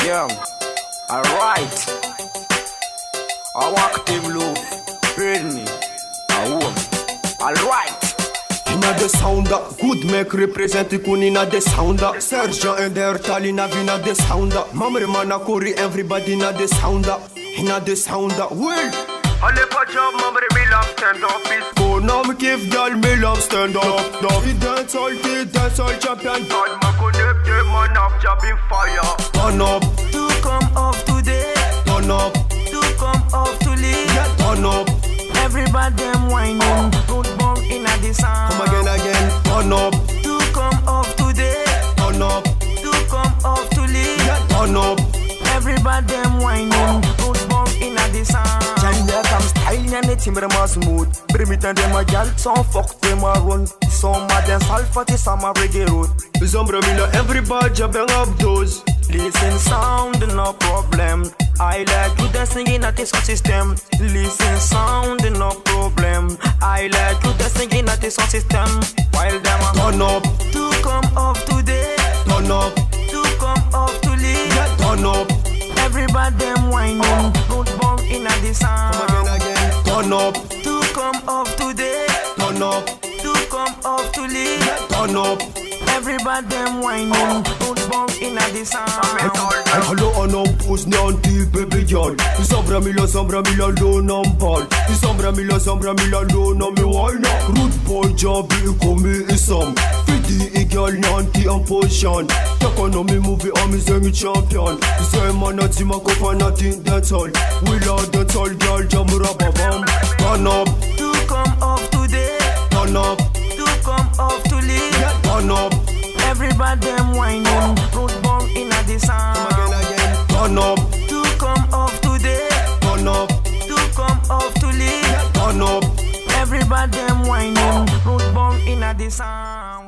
Yeah, alright. I walk team love, Britney, alright. Inna de sounda, good make represent ikun inna de sounda. Sergeant and their talina inna de sounda. Mamre mana kori everybody inna de sounda. Inna de sounda, well. Allez pas job, mamre me love stand up is. Go now me give girl me love stand up. He dance all champion. God ma connect them man of job in fire. Turn up, To come off today, turn up, to come off to leave. yeah, turn up. Everybody them whining, road bump in a the sound. Come again, turn up, To come off today, turn up, to come off to leave. yeah, turn up. Everybody them whining, road bump in a the sound. Janja kam style and the timber ma smooth. Brimit and them a gal, some fuck them a run. Some a dance alpha, some a reggae road. Zombra mila everybody bang up those. Listen sound, no problem. I like you dancing at the sound system. Listen sound, no problem. I like you dancing at the sound system. While them a Turn up, To come off today, turn up, to come off to leave. yeah, turn up. Everybody them whining, road bump in a the sound. Again, turn up, To come off today, turn up, to come off to leave. turn up. Everybody them whining, road bump in a the sound. Hallo on poes nanti baby girl. Sombra mila low numbal. Sombra mila low na mi wine. Rude boy job komi isam. Fiti girl nanti on position. Economy movie on me sing champion. Say man not ma ko for nothing that's all. We love the tall girl jamura babam. Turn up, To come off today, turn up, to come off to leave. yeah, turn up. Everybody them whining, road bump in a the sound. Again, turn up, To come off today, turn up, to come off to leave. turn up. Everybody them whining, road bump in a the sound.